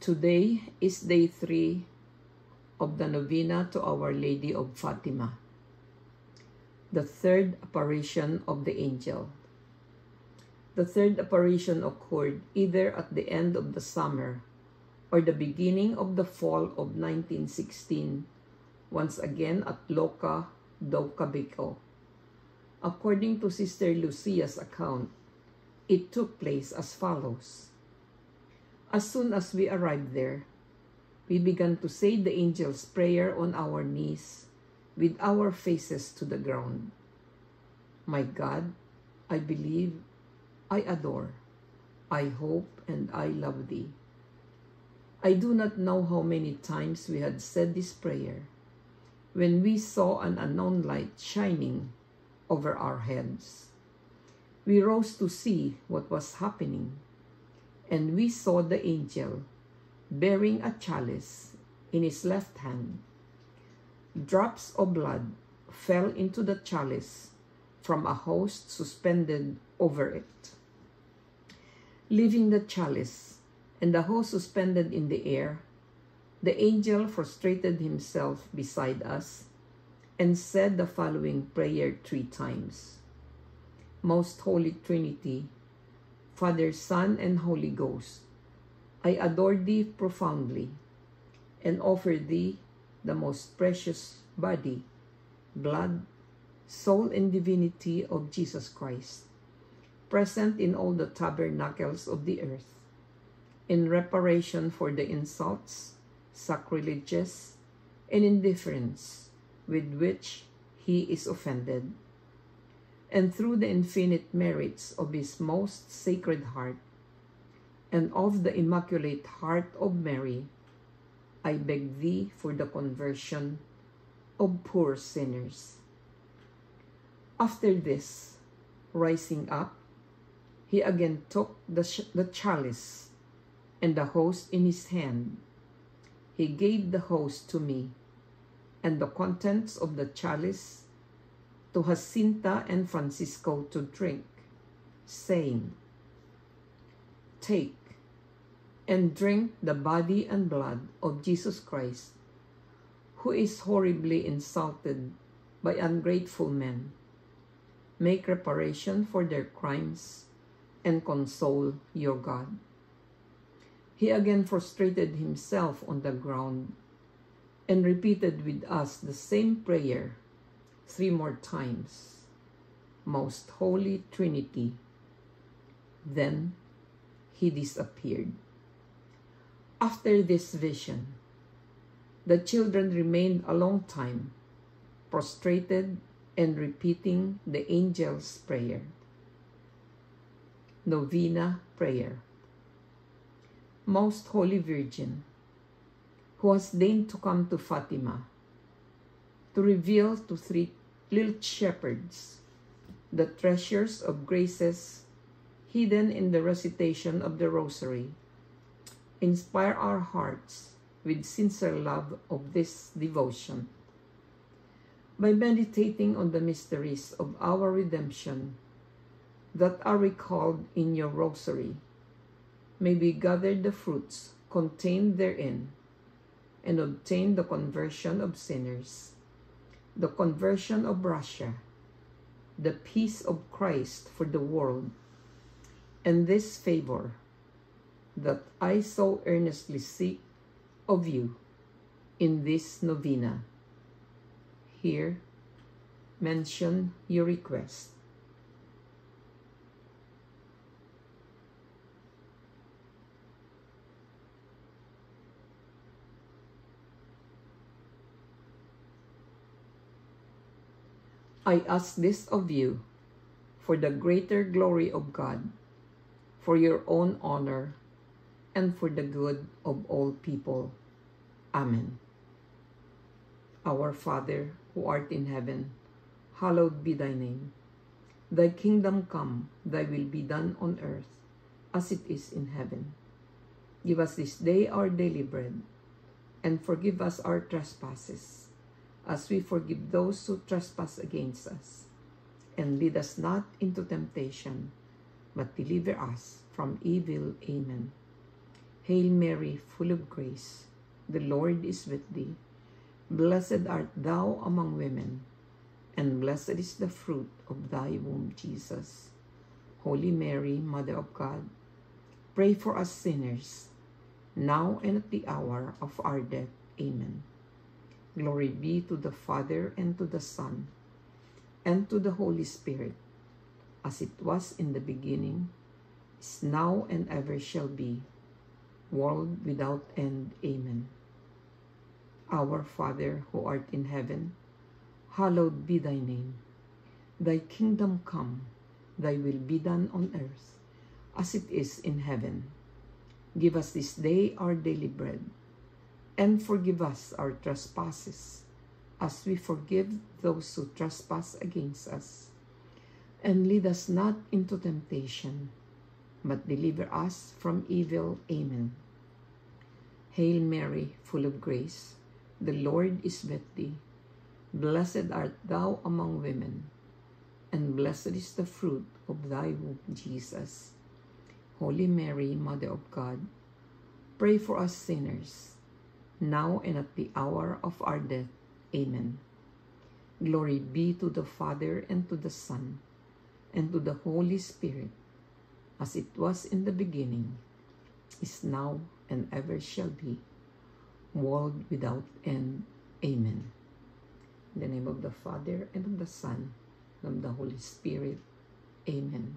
Today is day 3 of the novena to Our Lady of Fatima, the third apparition of the angel. The third apparition occurred either at the end of the summer or the beginning of the fall of 1916, once again at Loca do Cabico. According to Sister Lucia's account, it took place as follows. As soon as we arrived there, we began to say the angel's prayer on our knees with our faces to the ground. My God, I believe, I adore, I hope, and I love thee. I do not know how many times we had said this prayer when we saw an unknown light shining over our heads. We rose to see what was happening, and we saw the angel bearing a chalice in his left hand. Drops of blood fell into the chalice from a host suspended over it. Leaving the chalice and the host suspended in the air, the angel prostrated himself beside us and said the following prayer 3 times. Most Holy Trinity, Father, Son, and Holy Ghost, I adore thee profoundly and offer thee the most precious body, blood, soul, and divinity of Jesus Christ, present in all the tabernacles of the earth, in reparation for the insults, sacrileges, and indifference with which he is offended, and through the infinite merits of his most sacred heart, and of the Immaculate Heart of Mary, I beg thee for the conversion of poor sinners. After this, rising up, he again took the chalice and the host in his hand. He gave the host to me, and the contents of the chalice to Jacinta and Francisco to drink, saying, Take and drink the body and blood of Jesus Christ, who is horribly insulted by ungrateful men. Make reparation for their crimes and console your God. He again prostrated himself on the ground and repeated with us the same prayer 3 more times. Most Holy Trinity. Then he disappeared. After this vision, the children remained a long time, prostrated and repeating the angel's prayer. Novena Prayer. Most Holy Virgin, who has deigned to come to Fatima, to reveal to 3 little shepherds the treasures of graces hidden in the recitation of the Rosary, inspire our hearts with sincere love of this devotion. By meditating on the mysteries of our redemption that are recalled in your Rosary, may we gather the fruits contained therein and obtain the conversion of sinners, the conversion of Russia, the peace of Christ for the world, and this favor that I so earnestly seek of you in this novena. Here, mention your request. I ask this of you for the greater glory of God, for your own honor, and for the good of all people. Amen. Our Father, who art in heaven, hallowed be thy name. Thy kingdom come, thy will be done on earth, as it is in heaven. Give us this day our daily bread, and forgive us our trespasses, as we forgive those who trespass against us. And lead us not into temptation, but deliver us from evil. Amen. Hail Mary, full of grace, the Lord is with thee. Blessed art thou among women, and blessed is the fruit of thy womb, Jesus. Holy Mary, Mother of God, pray for us sinners, now and at the hour of our death. Amen. Glory be to the Father, and to the Son, and to the Holy Spirit, as it was in the beginning, is now, and ever shall be, world without end. Amen. Our Father, who art in heaven, hallowed be thy name. Thy kingdom come, thy will be done on earth, as it is in heaven. Give us this day our daily bread, and forgive us our trespasses, as we forgive those who trespass against us. And lead us not into temptation, but deliver us from evil. Amen. Hail Mary, full of grace, the Lord is with thee. Blessed art thou among women, and blessed is the fruit of thy womb, Jesus. Holy Mary, Mother of God, pray for us sinners, now and at the hour of our death. Amen. Glory be to the Father, and to the Son, and to the Holy Spirit, as it was in the beginning, is now, and ever shall be, world without end. Amen. In the name of the Father, and of the Son, and of the Holy Spirit. Amen.